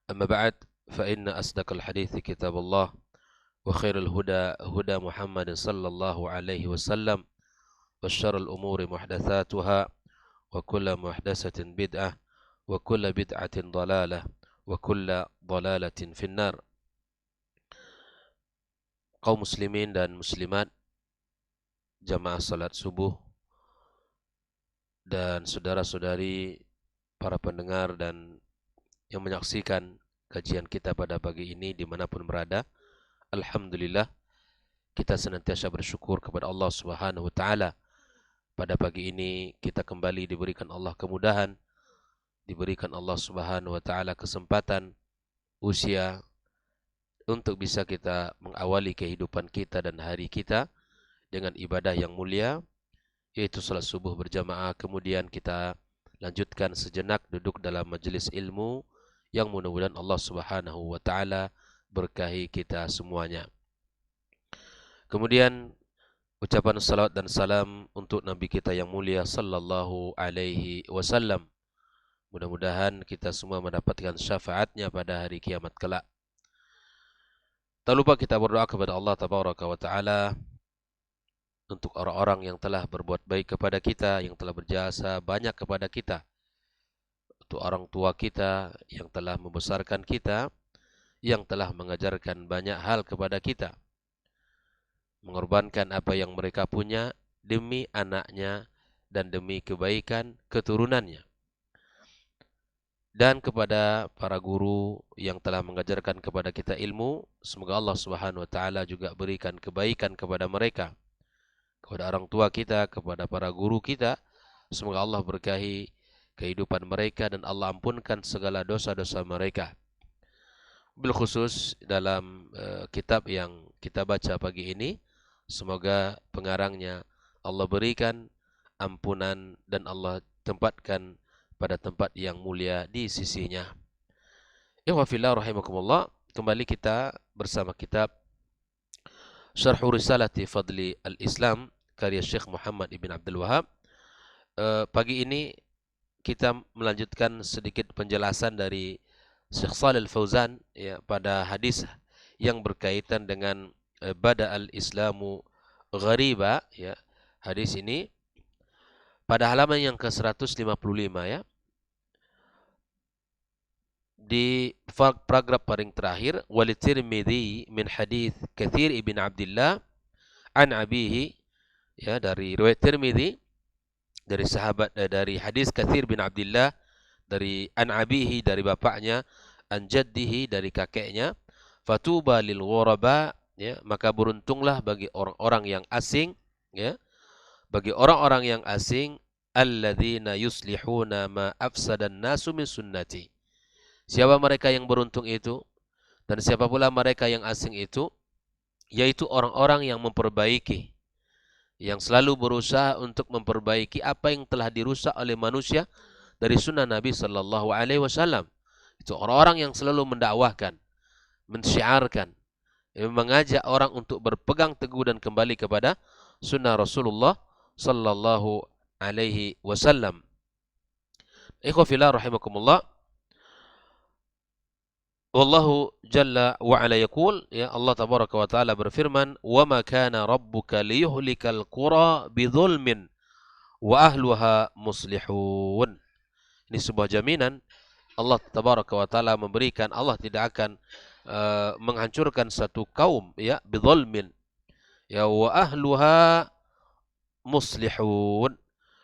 أما بعد فإن أصدق الحديث كتاب الله وخير الهدى هدى محمد صلى الله عليه وسلم وشر الأمور محدثاتها وكل محدثة بدعة وكل بدعة ضلالة وكل ضلالة في النار. Kaum muslimin dan muslimat, jamaah salat subuh dan saudara-saudari para pendengar dan yang menyaksikan kajian kita pada pagi ini dimanapun berada, alhamdulillah kita senantiasa bersyukur kepada Allah Subhanahu wa taala. Pada pagi ini kita kembali diberikan Allah kemudahan, diberikan Allah Subhanahu wa taala kesempatan, usia untuk bisa kita mengawali kehidupan kita dan hari kita dengan ibadah yang mulia, yaitu salat subuh berjamaah. Kemudian kita lanjutkan sejenak duduk dalam majelis ilmu yang mudah-mudahan Allah Subhanahu wa taala berkahi kita semuanya. Kemudian ucapan salawat dan salam untuk Nabi kita yang mulia sallallahu alaihi wasallam. Mudah-mudahan kita semua mendapatkan syafaatnya pada hari kiamat kelak. Tak lupa kita berdoa kepada Allah Tabaraka wa Ta'ala untuk orang-orang yang telah berbuat baik kepada kita, yang telah berjasa banyak kepada kita. Untuk orang tua kita yang telah membesarkan kita, yang telah mengajarkan banyak hal kepada kita. Mengorbankan apa yang mereka punya demi anaknya dan demi kebaikan keturunannya. Dan kepada para guru yang telah mengajarkan kepada kita ilmu, semoga Allah Subhanahu wa taala juga berikan kebaikan kepada mereka. Kepada orang tua kita, kepada para guru kita, semoga Allah berkahi kehidupan mereka dan Allah ampunkan segala dosa-dosa mereka. Bil khusus dalam kitab yang kita baca pagi ini, semoga pengarangnya Allah berikan ampunan dan Allah tempatkan pada tempat yang mulia di sisinya. Ikhwafillah rahimakumullah, kembali kita bersama kitab Syarh Risalati Fadli al-Islam karya Syekh Muhammad ibn Abdul Wahab. Pagi ini kita melanjutkan sedikit penjelasan dari Syekh Shalih Al-Fauzan ya, pada hadis yang berkaitan dengan Bada al-Islamu ghariba ya. Hadis ini pada halaman yang ke-155 ya. Di paragraf paling terakhir, wal Tirmidzi min hadis Katsir ibn Abdullah an abihi ya, dari riwayat Tirmidzi dari sahabat dari hadis Katsir bin Abdullah dari an abihi dari bapaknya, an jaddihi dari kakeknya, fatuba lil ghuraba ya, maka beruntunglah bagi orang-orang yang asing ya, bagi orang-orang yang asing, alladzina yuslihuna ma afsadan nasu min sunnati. Siapa mereka yang beruntung itu? Dan siapa pula mereka yang asing itu? Yaitu orang-orang yang memperbaiki, yang selalu berusaha untuk memperbaiki apa yang telah dirusak oleh manusia dari sunnah Nabi sallallahu alaihi wasallam. Itu orang-orang yang selalu mendakwahkan, mensyiarkan, mengajak orang untuk berpegang teguh dan kembali kepada sunnah Rasulullah sallallahu alaihi wasallam. Ikhwafillah rahimakumullah. Wallahu jalla wa ala yaqul ya, Allah tabaraka wa taala berfirman, wa ma kana rabbuka liyuhlikal qura bidzulmin wa ahluha muslihun. Ini sebuah jaminan Allah tabaraka wa taala memberikan, Allah tidak akan menghancurkan satu kaum ya bidzulmin ya wa ahluha muslihun.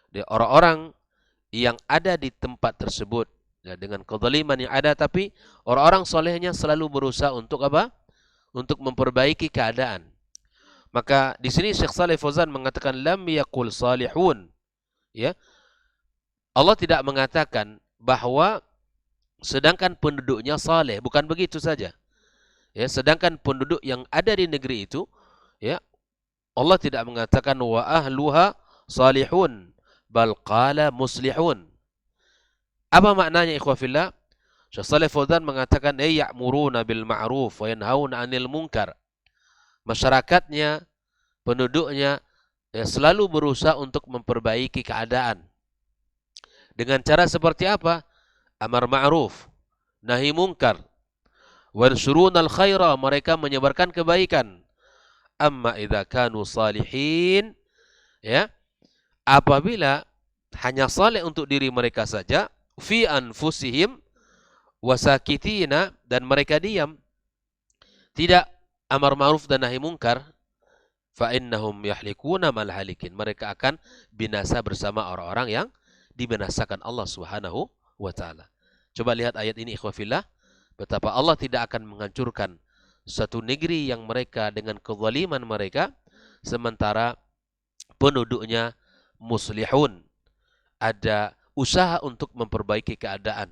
Dia orang-orang yang ada di tempat tersebut ya, dengan kezaliman yang ada, tapi orang-orang solehnya selalu berusaha untuk apa? Untuk memperbaiki keadaan. Maka di sini Syekh Shalih Fauzan mengatakan lam yaqul salihun ya. Allah tidak mengatakan bahwa sedangkan penduduknya saleh, bukan begitu saja. Ya, sedangkan penduduk yang ada di negeri itu ya, Allah tidak mengatakan wa ahluha salihun, bal qala muslihun. Apa maknanya ikhwafillah? Syekh Shalih Fauzan mengatakan ya'muruna bil ma'ruf wa yanhauna 'anil munkar. Masyarakatnya, penduduknya ya, selalu berusaha untuk memperbaiki keadaan. Dengan cara seperti apa? Amar ma'ruf, nahi munkar. Wa yansurunal khaira, mereka menyebarkan kebaikan. Amma idza kanu salihin, ya, apabila hanya saleh untuk diri mereka saja, fi anfusihim wasakitina, dan mereka diam, tidak amar ma'ruf dan nahi mungkar, fa innahum yahlikuna mal halikin, mereka akan binasa bersama orang-orang yang dibinasakan Allah Subhanahu wa taala. Coba lihat ayat ini ikhwah fillah, betapa Allah tidak akan menghancurkan satu negeri yang mereka dengan kezaliman mereka sementara penduduknya muslihun, ada usaha untuk memperbaiki keadaan,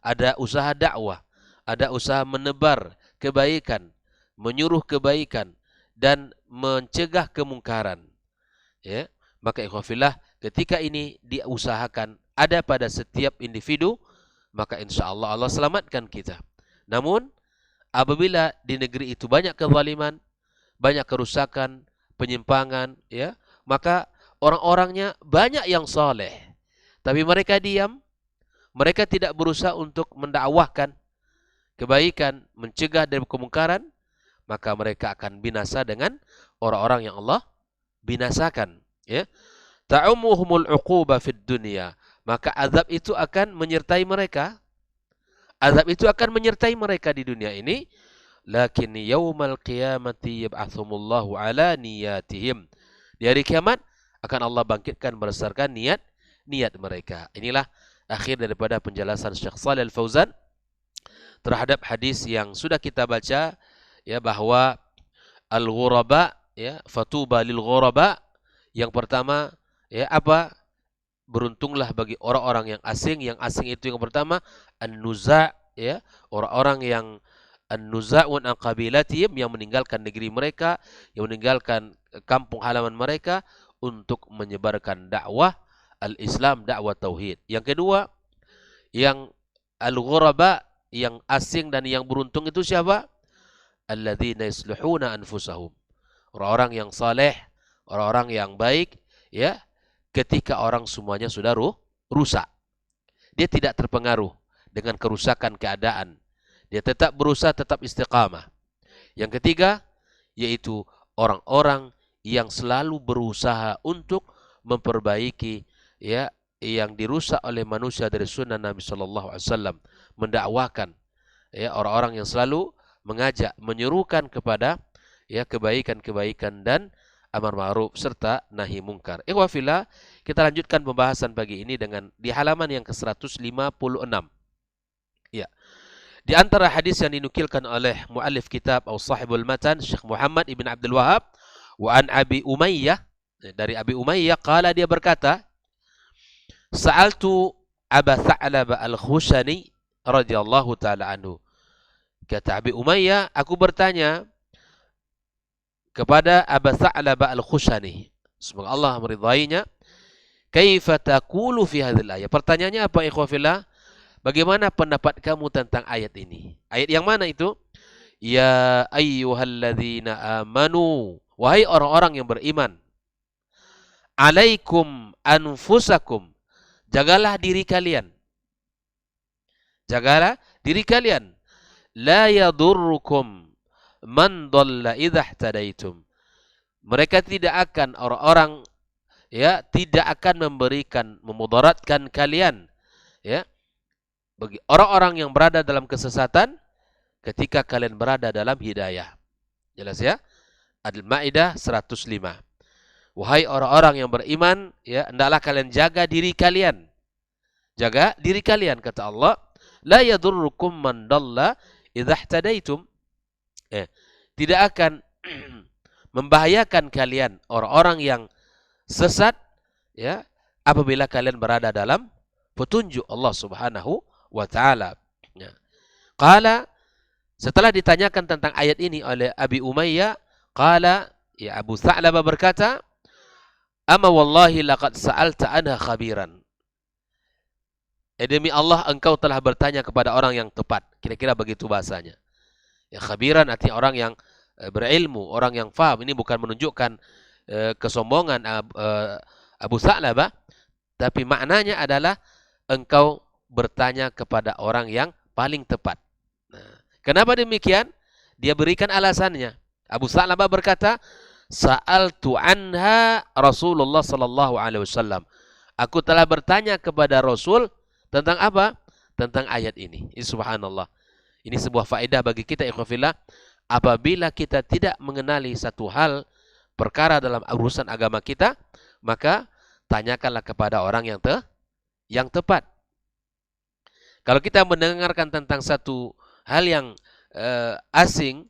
ada usaha dakwah, ada usaha menebar kebaikan, menyuruh kebaikan dan mencegah kemungkaran. Ya, maka ikhwafillah, ketika ini diusahakan ada pada setiap individu, maka insya Allah Allah selamatkan kita. Namun apabila di negeri itu banyak kezaliman, banyak kerusakan, penyimpangan, ya, maka orang-orangnya banyak yang saleh, tapi mereka diam, mereka tidak berusaha untuk mendakwahkan kebaikan, mencegah dari kemungkaran, maka mereka akan binasa dengan orang-orang yang Allah binasakan. Ya, ta'umuhumul uquba fid dunya, maka azab itu akan menyertai mereka. Azab itu akan menyertai mereka di dunia ini. Lakin yaumal qiyamati yab'athumullahu ala niyatihim. Di hari kiamat akan Allah bangkitkan berdasarkan niat mereka. Inilah akhir daripada penjelasan Syekh Shalih Al-Fauzan terhadap hadis yang sudah kita baca, ya, bahwa al-ghuraba, ya, fatuba lil ghuraba. Yang pertama, ya, apa? Beruntunglah bagi orang-orang yang asing. Yang asing itu yang pertama an-nuza', ya, orang-orang yang an-nuza'un an qabilatihim, yang meninggalkan negeri mereka, yang meninggalkan kampung halaman mereka untuk menyebarkan dakwah al-Islam, dakwah tauhid. Yang kedua, yang al-ghuraba, yang asing dan yang beruntung itu siapa? Alladzina yusluhuna anfusahum, orang-orang yang saleh, orang-orang yang baik, ya, ketika orang semuanya sudah rusak, dia tidak terpengaruh dengan kerusakan keadaan. Dia tetap berusaha, tetap istiqamah. Yang ketiga, yaitu orang-orang yang selalu berusaha untuk memperbaiki, ya, yang dirusak oleh manusia dari sunnah Nabi Sallallahu Alaihi Wasallam, mendakwakan, ya, orang-orang yang selalu mengajak, menyerukan kepada, ya, kebaikan-kebaikan dan amar ma'ruf serta nahi mungkar. Ikhwafillah, kita lanjutkan pembahasan pagi ini dengan di halaman yang ke-156. Ya. Di antara hadis yang dinukilkan oleh muallif kitab atau sahibul matan Syekh Muhammad ibn Abdul Wahab, wa an Abi Umayyah, dari Abi Umayyah qala, dia berkata, sa'altu Aba Tha'laba al-Khushani radhiyallahu taala anhu. Kata Abi Umayyah, aku bertanya kepada Aba Tha'laba al-Khushani, semoga Allah meridainya, kaifa taqulu fi hadhil ayat. Pertanyaannya apa ikhwafillah? Bagaimana pendapat kamu tentang ayat ini? Ayat yang mana itu? Ya ayyuhalladzina amanu, wahai orang-orang yang beriman, alaikum anfusakum, jagalah diri kalian. Jagalah diri kalian. La yadurrukum man dhalla idza ihtadaitum. Mereka tidak akan, orang-orang, ya, tidak akan memberikan, memudaratkan kalian, ya, bagi orang-orang yang berada dalam kesesatan ketika kalian berada dalam hidayah. Jelas, ya? Al-Maidah 105. Wahai orang-orang yang beriman, ya, hendaklah kalian jaga diri kalian. Jaga diri kalian, kata Allah. La yadurrukum man dhalla idza ihtadaitum. Tidak akan membahayakan kalian orang-orang yang sesat, ya, apabila kalian berada dalam petunjuk Allah Subhanahu wa taala. Ya. Qala, setelah ditanyakan tentang ayat ini oleh Abi Umayyah, qala, ya, Abu Tha'labah berkata, ama wallahi laqad sa'alta anha khabiran. Demi Allah, engkau telah bertanya kepada orang yang tepat. Kira-kira begitu bahasanya. Ya, khabiran artinya orang yang berilmu, orang yang faham. Ini bukan menunjukkan kesombongan Abu Tha'labah, tapi maknanya adalah engkau bertanya kepada orang yang paling tepat. Nah, Kenapa demikian? Dia berikan alasannya. Abu Sa'labah berkata, Sa'altu anha Rasulullah sallallahu alaihi wasallam. Aku telah bertanya kepada Rasul tentang apa? Tentang ayat ini. Subhanallah. Ini sebuah faedah bagi kita, ikhwafillah. Apabila kita tidak mengenali satu hal, perkara dalam urusan agama kita, maka tanyakanlah kepada orang yang tepat. Kalau kita mendengarkan tentang satu hal yang asing,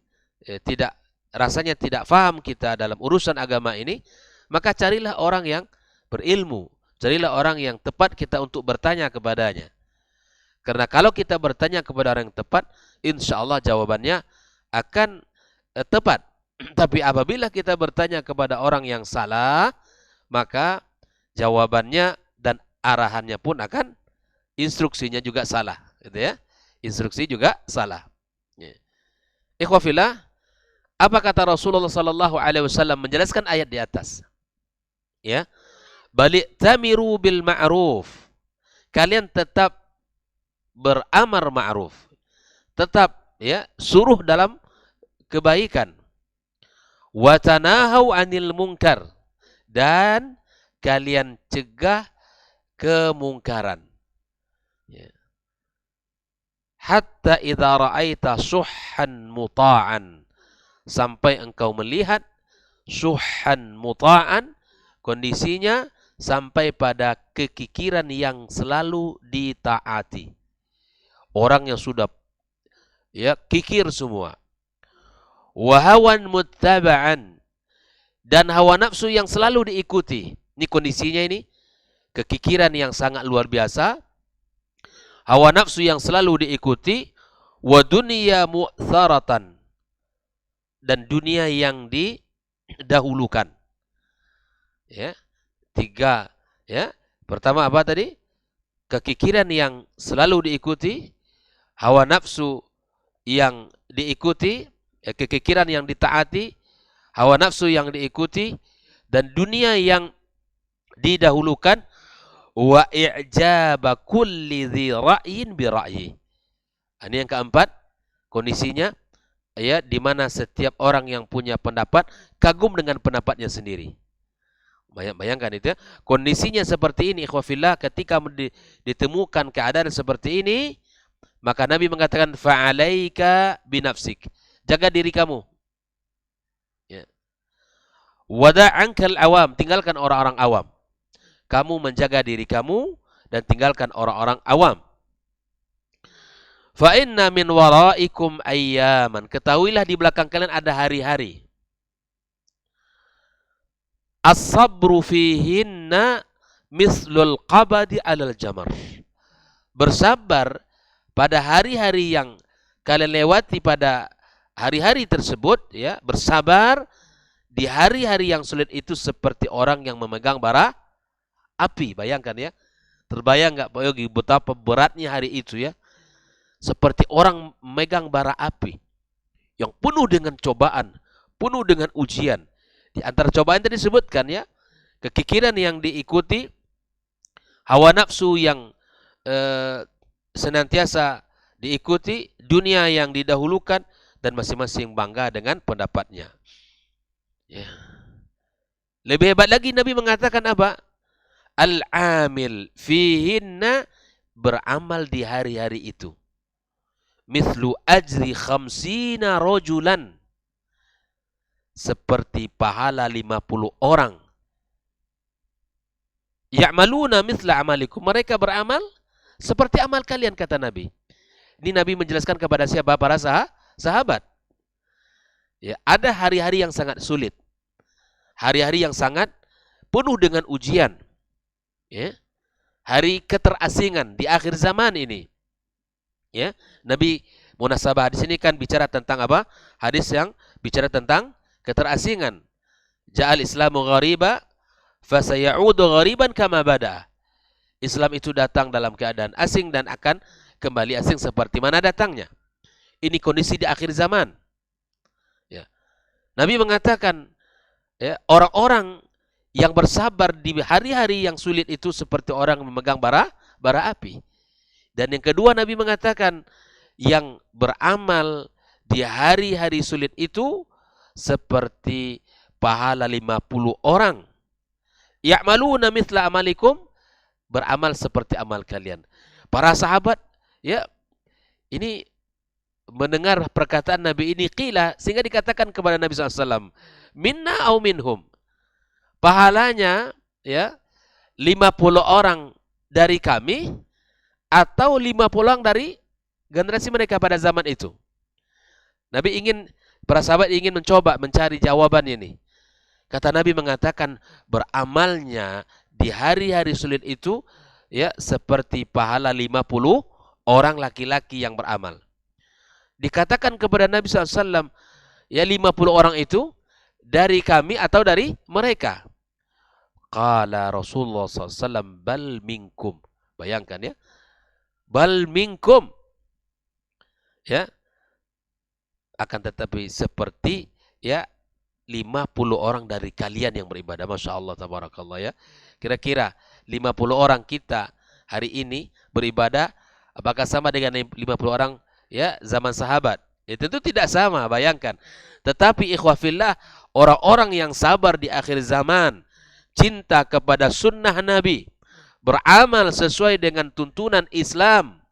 rasanya tidak faham kita dalam urusan agama ini, maka carilah orang yang berilmu, carilah orang yang tepat kita untuk bertanya kepadanya. Karena kalau kita bertanya kepada orang yang tepat, insya Allah jawabannya akan tepat. Tapi apabila kita bertanya kepada orang yang salah, maka jawabannya dan arahannya pun akan, instruksinya juga salah, gitu ya. Instruksi juga salah. Ikhwafillah, apa kata Rasulullah sallallahu alaihi wasallam menjelaskan ayat di atas? Ya. Balik tamiru bil ma'ruf. Kalian tetap beramar ma'ruf. Tetap ya, suruh dalam kebaikan. Wa tanahau 'anil munkar, dan kalian cegah kemungkaran. Ya. Hatta idza ra'aita suhhan muta'an, sampai engkau melihat suhhan muta'an, kondisinya sampai pada kekikiran yang selalu ditaati. Orang yang sudah ya kikir semua. Wa hawan muttaba'an, dan hawa nafsu yang selalu diikuti. Ini kondisinya ini, kekikiran yang sangat luar biasa, hawa nafsu yang selalu diikuti, wa dunya mu'tharatan, dan dunia yang didahulukan. Ya. 3 ya. Pertama apa tadi? Kekikiran yang selalu diikuti, hawa nafsu yang diikuti, kekikiran yang ditaati, hawa nafsu yang diikuti, dan dunia yang didahulukan, wa i'jaba kulli dzi ra'yin bi ra'yi. Ini yang keempat, kondisinya ya, di mana setiap orang yang punya pendapat kagum dengan pendapatnya sendiri. Bayangkan itu ya. Kondisinya seperti ini, ikhwafillah, ketika ditemukan keadaan seperti ini, maka Nabi mengatakan fa'alaika binafsik. Jaga diri kamu. Ya. Wada'ankal awam, tinggalkan orang-orang awam. Kamu menjaga diri kamu dan tinggalkan orang-orang awam. Fa inna min waraikum ayyaman, ketahuilah di belakang kalian ada hari-hari. As-sabru fihinna mislul qabadi alal jamar. Bersabar pada hari-hari yang kalian lewati, pada hari-hari tersebut ya, bersabar di hari-hari yang sulit itu seperti orang yang memegang bara api. Bayangkan ya. Terbayang enggak betapa beratnya hari itu ya? Seperti orang memegang bara api yang penuh dengan cobaan, penuh dengan ujian. Di antara cobaan tadi disebutkan ya, kekikiran yang diikuti, hawa nafsu yang senantiasa diikuti, dunia yang didahulukan, dan masing-masing bangga dengan pendapatnya. Ya. Lebih hebat lagi Nabi mengatakan apa? Al-amil fihinna, beramal di hari-hari itu. Mithlu ajri khamsina rojulan, seperti pahala 50 orang. Ya'maluna mithla amalikum, mereka beramal seperti amal kalian, kata Nabi. Ini Nabi menjelaskan kepada siapa? Para sahabat. Ya, ada hari-hari yang sangat sulit. Hari-hari yang sangat penuh dengan ujian. Ya. Hari keterasingan di akhir zaman ini. Ya, Nabi munasabah di sini kan bicara tentang apa? Hadis yang bicara tentang keterasingan. Ja'al Islamu ghariba fasayaudu ghariban kama bada. Islam itu datang dalam keadaan asing dan akan kembali asing seperti mana datangnya. Ini kondisi di akhir zaman. Ya. Nabi mengatakan ya, orang-orang yang bersabar di hari-hari yang sulit itu seperti orang memegang bara api. Dan yang kedua Nabi mengatakan yang beramal di hari-hari sulit itu seperti pahala 50 orang. Ya'maluna mithla amalikum, beramal seperti amal kalian. Para sahabat ya ini mendengar perkataan Nabi ini qila, sehingga dikatakan kepada Nabi SAW, minna au minhum, pahalanya ya 50 orang dari kami atau 50 orang dari generasi mereka pada zaman itu. Nabi ingin, para sahabat ingin mencoba mencari jawaban ini. Kata Nabi mengatakan beramalnya di hari-hari sulit itu ya seperti pahala 50 orang laki-laki yang beramal. Dikatakan kepada Nabi SAW, ya 50 orang itu dari kami atau dari mereka. Qala Rasulullah SAW, bal minkum. Bayangkan ya. Bal minkum. Ya. Akan tetapi seperti ya 50 orang dari kalian yang beribadah. Masya Allah, tabarakallah ya. Kira-kira 50 orang kita hari ini beribadah, apakah sama dengan 50 orang ya zaman sahabat? Ya, tentu tidak sama, bayangkan. Tetapi ikhwafillah, orang-orang yang sabar di akhir zaman, cinta kepada sunnah Nabi, beramal sesuai dengan tuntunan Islam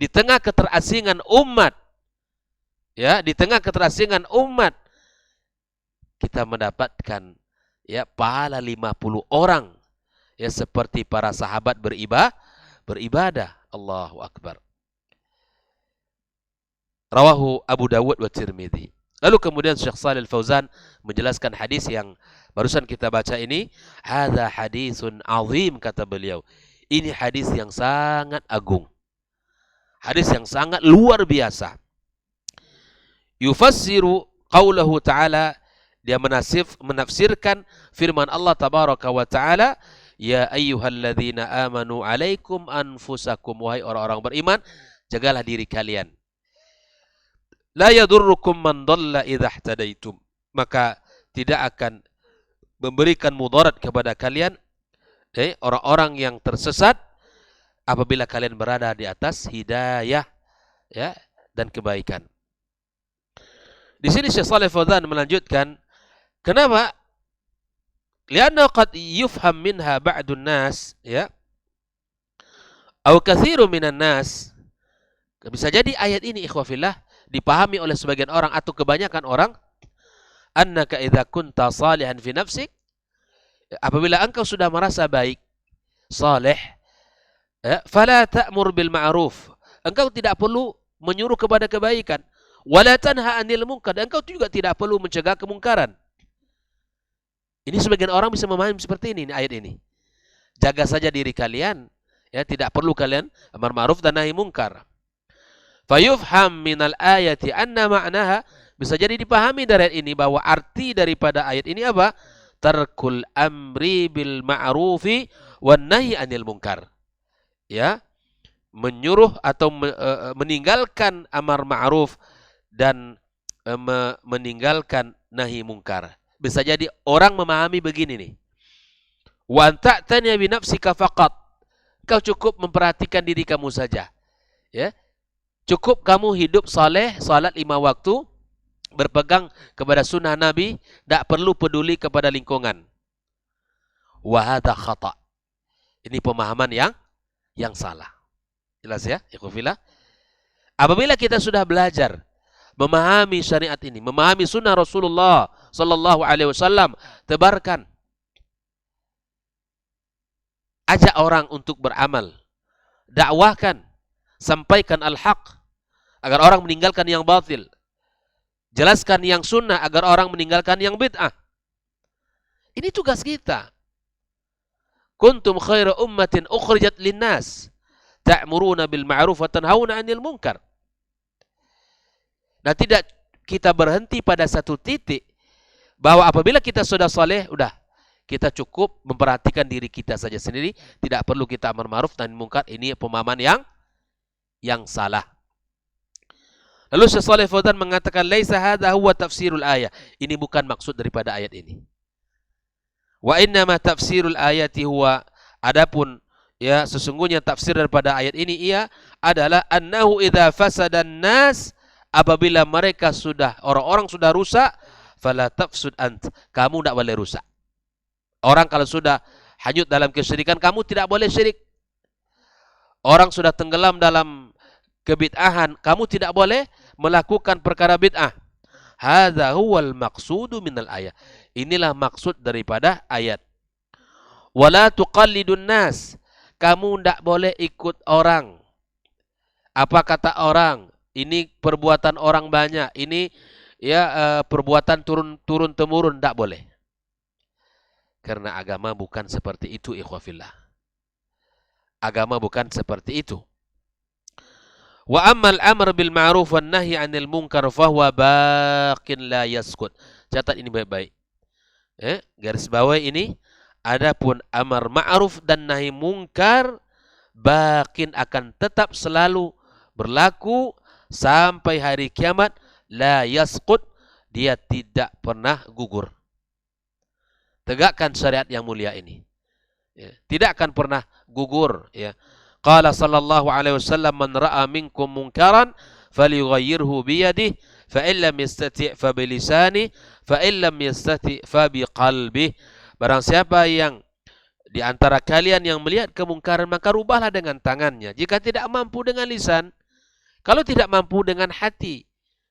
di tengah keterasingan umat, ya, di tengah keterasingan umat, kita mendapatkan ya pahala 50 orang ya seperti para sahabat beribadah. Allahu Akbar. Rawahu Abu Dawud wa Tirmidzi. Lalu kemudian Syekh Shalih Al-Fauzan menjelaskan hadis yang barusan kita baca ini. Hadza hadisun azim, kata beliau. Ini hadis yang sangat agung. Hadis yang sangat luar biasa. Yufassiru qaulahu ta'ala, dia menafsirkan firman Allah tabaraka wa ta'ala, ya ayyuhalladzina amanu alaikum anfusakum, wahai orang-orang beriman, jagalah diri kalian. La yadurrukum man dhalla idza ihtadaitum, maka tidak akan memberikan mudarat kepada kalian orang-orang yang tersesat apabila kalian berada di atas hidayah ya dan kebaikan. Di sini Syekh Shalih Fauzan melanjutkan, kenapa? Lianna qad yufham minha ba'dun nas ya atau katsirun minan nas. Bisa jadi ayat ini ikhwafillah dipahami oleh sebagian orang atau kebanyakan orang, annaka idza kunta salihan fi nafsik, apabila engkau sudah merasa baik, saleh, fala ta'mur bil ma'ruf, engkau tidak perlu menyuruh kepada kebaikan, wala tanha 'anil munkar, engkau juga tidak perlu mencegah kemungkaran. Ini sebagian orang bisa memahami seperti ini ayat ini. Jaga saja diri kalian, ya, tidak perlu kalian amar ma'ruf dan nahi munkar. Fayufham minal ayati anna ma'naha, bisa jadi dipahami dari ayat ini bahwa arti daripada ayat ini apa? Tarkul amri bil ma'rufi wan nahi anil munkar. Ya, menyuruh atau meninggalkan amar ma'ruf dan meninggalkan nahi munkar. Bisa jadi orang memahami begini nih. Wa ta'tani bi nafsika faqat. Kau cukup memperhatikan diri kamu saja. Ya. Cukup kamu hidup saleh, salat 5 waktu, berpegang kepada sunnah Nabi, tak perlu peduli kepada lingkungan. Wa hadza khata'. Ini pemahaman yang salah. Jelas ya, ikhwafillah. Apabila kita sudah belajar memahami syariat ini, memahami sunnah Rasulullah sallallahu alaihi wasallam, tebarkan. Ajak orang untuk beramal. Dakwahkan, sampaikan al-haq agar orang meninggalkan yang batil. Jelaskan yang sunnah agar orang meninggalkan yang bid'ah. Ini tugas kita. Kuntum khaira ummatin ukhrijat linnas ta'muruna bil ma'ruf wa tanhauna 'anil munkar. Nah, tidak kita berhenti pada satu titik bahwa apabila kita sudah saleh, udah kita cukup memperhatikan diri kita saja sendiri, tidak perlu kita amar ma'ruf dan munkar. Ini pemahaman yang salah. Lalu Syekh Shalih Fauzan mengatakan, laisa hadza huwa tafsirul ayat. Ini bukan maksud daripada ayat ini. Wa inna ma tafsirul ayati huwa, adapun ya sesungguhnya tafsir daripada ayat ini adalah annahu idza fasadan nas, apabila mereka sudah orang-orang sudah rusak, fala tafsud ant, kamu tidak boleh rusak. Orang kalau sudah hanyut dalam kesyirikan, kamu tidak boleh syirik. Orang sudah tenggelam dalam kebid'ahan, kamu tidak boleh melakukan perkara bid'ah. Hadza huwal maqsudu minal ayat. Inilah maksud daripada ayat. Wala tuqallidun nas, kamu tidak boleh ikut orang. Apa kata orang? Ini perbuatan orang banyak. Ini perbuatan turun temurun, tidak boleh. Karena agama bukan seperti itu, ikhwafillah. Agama bukan seperti itu. Wa ammal amr bil ma'ruf wan nahi 'anil munkar fahuwa baqin la yaskut. Catat ini baik-baik. Garis bawah ini, adapun amar ma'ruf dan nahi munkar baqin, akan tetap selalu berlaku sampai hari kiamat, la yaskut, dia tidak pernah gugur. Tegakkan syariat yang mulia ini. Tidak akan pernah gugur, ya. Qala sallallahu alaihi wasallam, man ra'a minkum munkaran falyughayyirhu bi yadihi, fa in lam yastati' fa bi lisanihi, fa in lam yastati' fa bi qalbihi. Barang siapa yang di antara kalian yang melihat kemungkaran, maka rubahlah dengan tangannya. Jika tidak mampu dengan lisan, kalau tidak mampu dengan hati.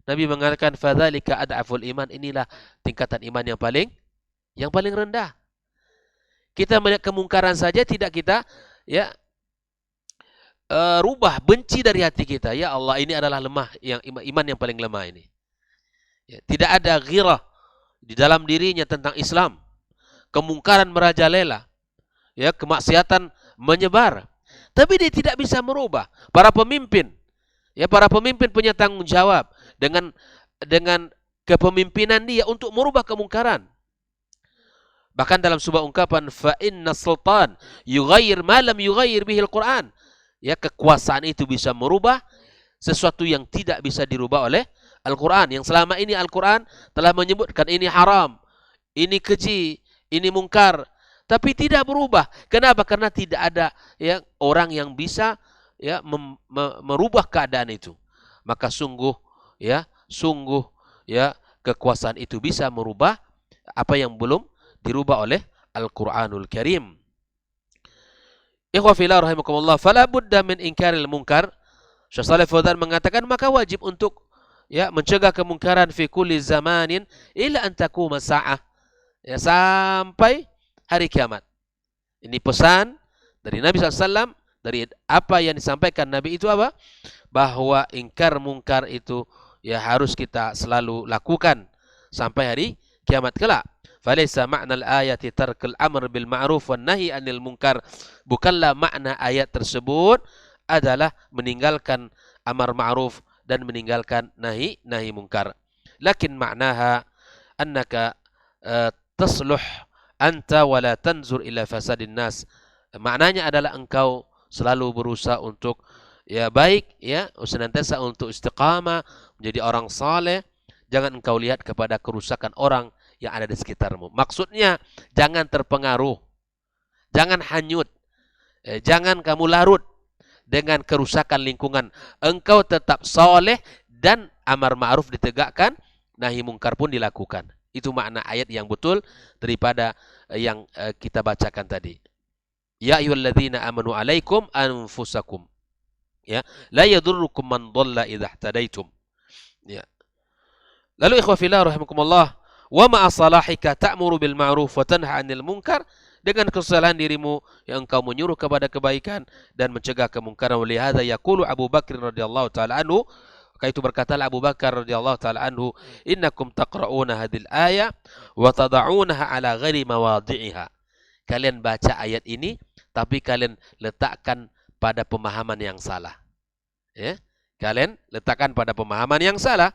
Nabi mengatakan fadzalika ad'aful iman, inilah tingkatan iman yang paling rendah. Kita melihat kemungkaran saja tidak kita rubah, benci dari hati kita. Ya Allah, ini adalah lemah, iman yang paling lemah ini. Tidak ada ghirah di dalam dirinya tentang Islam. Kemungkaran merajalela, kemaksiatan menyebar. Tapi dia tidak bisa merubah. Para pemimpin punya tanggung jawab dengan kepemimpinan dia untuk merubah kemungkaran. Bahkan dalam sebuah ungkapan, fa inna sultan yughayyir ma lam yughayyir bihi al-Qur'an. Kekuasaan itu bisa merubah sesuatu yang tidak bisa dirubah oleh Al-Quran. Yang selama ini Al-Quran telah menyebutkan ini haram, ini keji, ini mungkar, tapi tidak berubah. Kenapa? Karena tidak ada orang yang bisa merubah keadaan itu. Maka sungguh kekuasaan itu bisa merubah apa yang belum dirubah oleh Al-Quranul Karim. Ikhwafillah rahimakumullah, fala budda min inkaril munkar. Syekh Shalih Fauzan mengatakan, maka wajib untuk mencegah kemungkaran fi kulli zamanin ila an taquma sa'ah, sampai hari kiamat. Ini pesan dari Nabi SAW, dari apa yang disampaikan Nabi itu apa? Bahwa ingkar munkar itu harus kita selalu lakukan sampai hari kiamat kelak. Falaysa ma'na al-ayati tarkul amr bil ma'ruf wan nahi 'anil munkar. Bukanlah makna ayat tersebut adalah meninggalkan amar ma'ruf dan meninggalkan nahi munkar. Lakin maknaha annaka tasluh anta wa la tanzur ila fasadin nas. Maknanya adalah engkau selalu berusaha untuk baik, senantiasa untuk istiqamah, menjadi orang saleh. Jangan engkau lihat kepada kerusakan orang yang ada di sekitarmu. Maksudnya jangan terpengaruh, jangan hanyut, jangan kamu larut dengan kerusakan lingkungan. Engkau tetap saleh dan amar ma'ruf ditegakkan, nahi mungkar pun dilakukan. Itu makna ayat yang betul daripada yang kita bacakan tadi. Ya ayyuhalladzina amanu alaikum anfusakum, la yadurrukum man dhalla idza ihtadaitum. Lalu ikhwafillah rahimakumullah, wa ma'a salahika ta'muru bil ma'ruf wa tanha 'anil munkar, dengan kesalahan dirimu yang engkau menyuruh kepada kebaikan dan mencegah kemungkaran. Wa lihadza yaqulu Abu Bakr radhiyallahu taala anhu, maka itu berkatalah Abu Bakar radhiyallahu taala anhu, innakum taqra'una hadhil ayah wa tad'unaha ala ghairi mawadhi'iha. Kalian baca ayat ini tapi kalian letakkan pada pemahaman yang salah. Kalian letakkan pada pemahaman yang salah.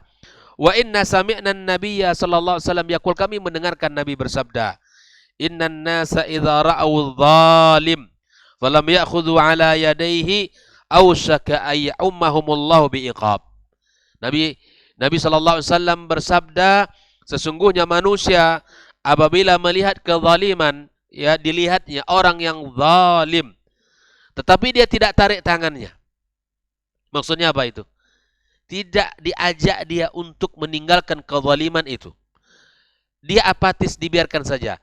Wa inna sami'na an-nabiyya sallallahu alaihi wasallam yaqul, kami mendengarkan Nabi bersabda, innan nasa idza ra'u dhalim falam ya'khudhu ala yadayhi awshaka ay ummahumullahu biiqab. Nabi sallallahu alaihi wasallam bersabda, sesungguhnya manusia apabila melihat kezaliman, dilihatnya orang yang zalim, Tetapi dia tidak tarik tangannya. Maksudnya apa itu? Tidak diajak dia untuk meninggalkan kezaliman itu. Dia apatis, dibiarkan saja.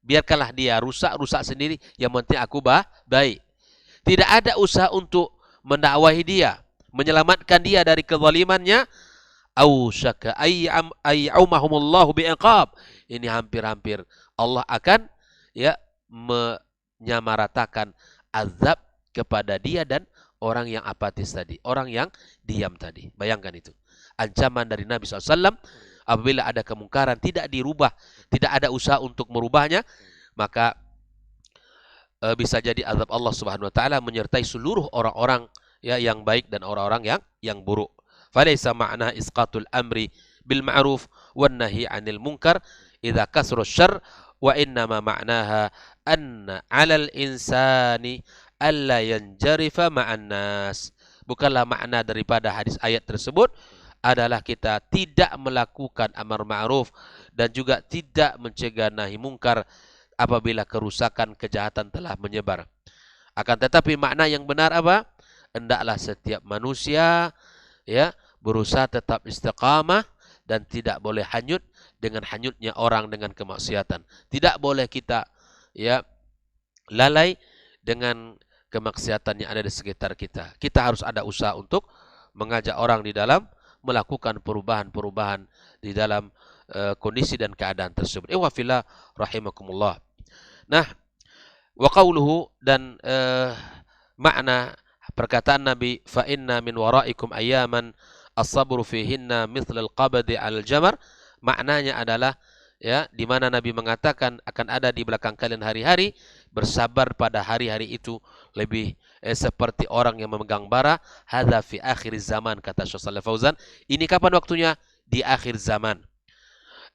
Biarkanlah dia rusak sendiri, yang penting aku baik. Tidak ada usaha untuk mendakwahi dia, menyelamatkan dia dari kezalimannya. Ausyaka ayyamahumullahu bi'iqab. Ini hampir-hampir Allah akan menyamaratakan azab kepada dia dan orang yang apatis tadi, orang yang diam tadi. Bayangkan itu. Ancaman dari Nabi SAW, apabila ada kemungkaran tidak dirubah, tidak ada usaha untuk merubahnya, maka bisa jadi azab Allah Subhanahu wa taala menyertai seluruh orang-orang yang baik dan orang-orang yang buruk. Falaysa ma'na isqatul amri bil ma'ruf wan nahi 'anil munkar idza kasra syarr wa inna ma ma'naha anna 'alal insani alla yanjarifa ma'an nas. Bukanlah makna daripada hadis ayat tersebut adalah kita tidak melakukan amar ma'ruf dan juga tidak mencegah nahi mungkar apabila kerusakan kejahatan telah menyebar. Akan tetapi makna yang benar apa? Hendaklah setiap manusia berusaha tetap istiqamah dan tidak boleh hanyut dengan hanyutnya orang dengan kemaksiatan. Tidak boleh kita lalai dengan kemaksiatan yang ada di sekitar kita. Kita harus ada usaha untuk mengajak orang di dalam melakukan perubahan-perubahan di dalam kondisi dan keadaan tersebut. Wa fillah rahimakumullah. Nah, wa qauluhu dan makna perkataan Nabi, fa inna min waraikum ayyaman as-sabru fihinna mithlal qabdi al-jamar, maknanya adalah di mana Nabi mengatakan akan ada di belakang kalian hari-hari, bersabar pada hari-hari itu lebih seperti orang yang memegang bara. Hadza fi akhir zaman, kata Syekh Shalih Fauzan. Ini kapan waktunya? Di akhir zaman.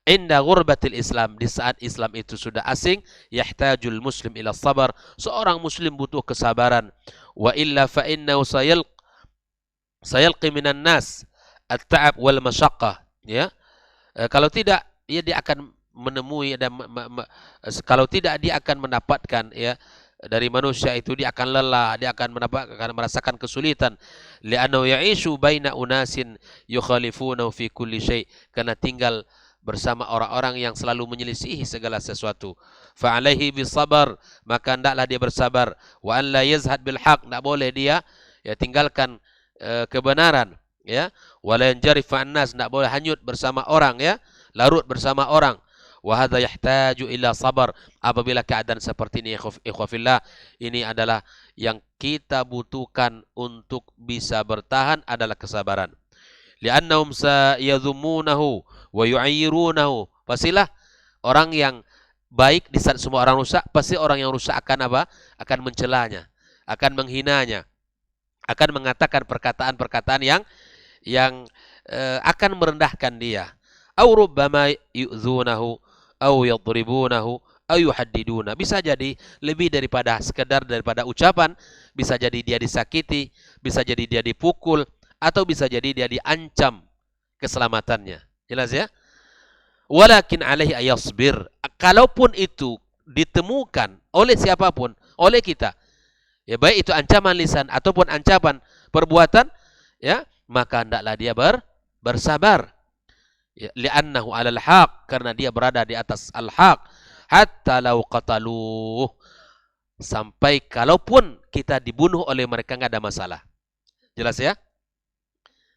Inda ghurbatil Islam, di saat Islam itu sudah asing, yahtajul muslim ila sabar, seorang muslim butuh kesabaran. Wa illa fa innahu sayalqi minan nas at-ta'ab wal masyaqqah. Kalau tidak dia akan menemui dan kalau tidak dia akan mendapatkan dari manusia itu, dia akan lelah, dia akan merasakan kesulitan. Li'annahu ya'ishu baina unasin yukhalifunahu fi kulli syai', karena tinggal bersama orang-orang yang selalu menyelisihi segala sesuatu. Fa alaihi bisabar, maka hendaklah dia bersabar. Wa an la yazhad bil haq, tidak boleh dia tinggalkan kebenaran. Wala yanjarif an nas, tidak boleh hanyut bersama orang, larut bersama orang. Wa hadza yahtaju ila sabar. Apabila keadaan seperti ini, ikhwafillah, ini adalah yang kita butuhkan untuk bisa bertahan adalah kesabaran. Li'annahum sayadhumunahu wa yu'ayyirunahu. Pastilah orang yang baik di saat semua orang rusak, pasti orang yang rusak akan apa? Akan mencelanya, akan menghinanya, akan mengatakan perkataan-perkataan yang akan merendahkan dia. Aw rubbama yu'dzunahu aw yadribunahu aw yuhaddiduna. Bisa jadi lebih daripada sekedar daripada ucapan, bisa jadi dia disakiti, bisa jadi dia dipukul, atau bisa jadi dia diancam keselamatannya. Jelas ya? Walakin alaihi ayasbir. Kalaupun itu ditemukan oleh siapapun, oleh kita, baik itu ancaman lisan ataupun ancaman perbuatan, maka hendaklah dia bersabar. Li'annahu 'alal haq, karena dia berada di atas al-haq. Hatta law qataluh, sampai kalaupun kita dibunuh oleh mereka enggak ada masalah. Jelas ya?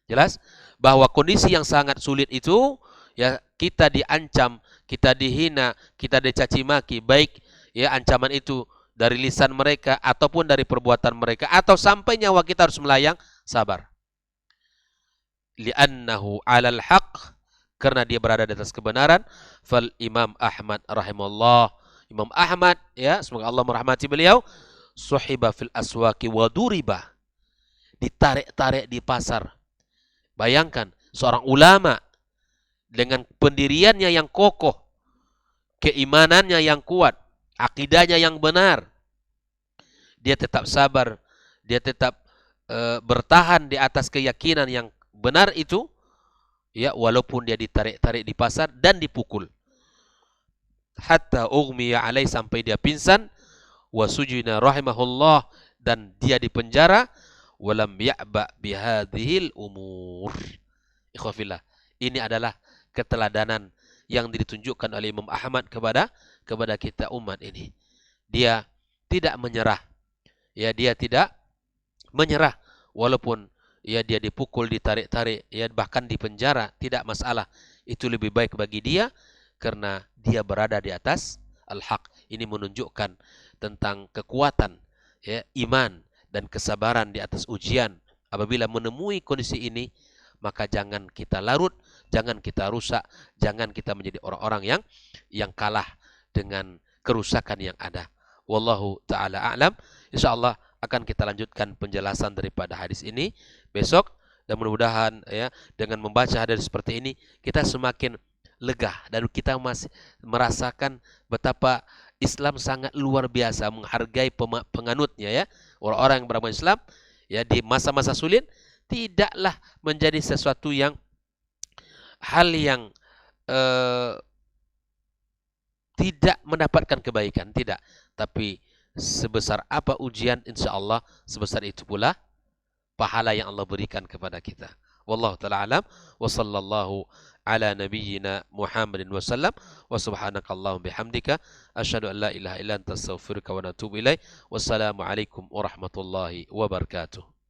Jelas bahwa kondisi yang sangat sulit itu, kita diancam, kita dihina, kita dicaci maki, baik ancaman itu dari lisan mereka ataupun dari perbuatan mereka, atau sampai nyawa kita harus melayang, sabar. Li'annahu 'alal haq, karena dia berada di atas kebenaran. Fal Imam Ahmad rahimahullah, Imam Ahmad, semoga Allah merahmati beliau, suhiba fil aswaqi wa duriba, ditarik-tarik di pasar. Bayangkan seorang ulama dengan pendiriannya yang kokoh, keimanannya yang kuat, akidahnya yang benar, dia tetap sabar, dia tetap bertahan di atas keyakinan yang benar itu, walaupun dia ditarik-tarik di pasar dan dipukul. Hatta ughmiya alaih, sampai dia pingsan. Wa sujina rahimahullah, dan dia di penjara, walam ya'ba bihadhil umur. Ikhwafillah, ini adalah keteladanan yang ditunjukkan oleh Imam Ahmad kepada kita umat ini. Dia tidak menyerah. Ya, dia tidak menyerah walaupun ya dia dipukul, ditarik-tarik, ya bahkan di penjara, tidak masalah. Itu lebih baik bagi dia karena dia berada di atas al-haq. Ini menunjukkan tentang kekuatan ya iman dan kesabaran di atas ujian. Apabila menemui kondisi ini, maka jangan kita larut, jangan kita rusak, jangan kita menjadi orang-orang yang kalah dengan kerusakan yang ada. Wallahu ta'ala a'lam. Insyaallah akan kita lanjutkan penjelasan daripada hadis ini besok, dan mudah-mudahan ya dengan membaca hadis seperti ini kita semakin lega dan kita masih merasakan betapa Islam sangat luar biasa menghargai penganutnya ya. Orang-orang yang beragama Islam ya di masa-masa sulit tidaklah menjadi sesuatu yang hal yang tidak mendapatkan kebaikan, tidak. Tapi sebesar apa ujian, insya Allah sebesar itu pula pahala yang Allah berikan kepada kita. Wallahu ta'ala alam, wa sallallahu ala nabiyyina Muhammadin wa sallam, wa subhanakallahum bihamdika, asyhadu an la ilaha illa anta astaghfiruka wa atubu ilaik. Wassalamu alaikum warahmatullahi wabarakatuh.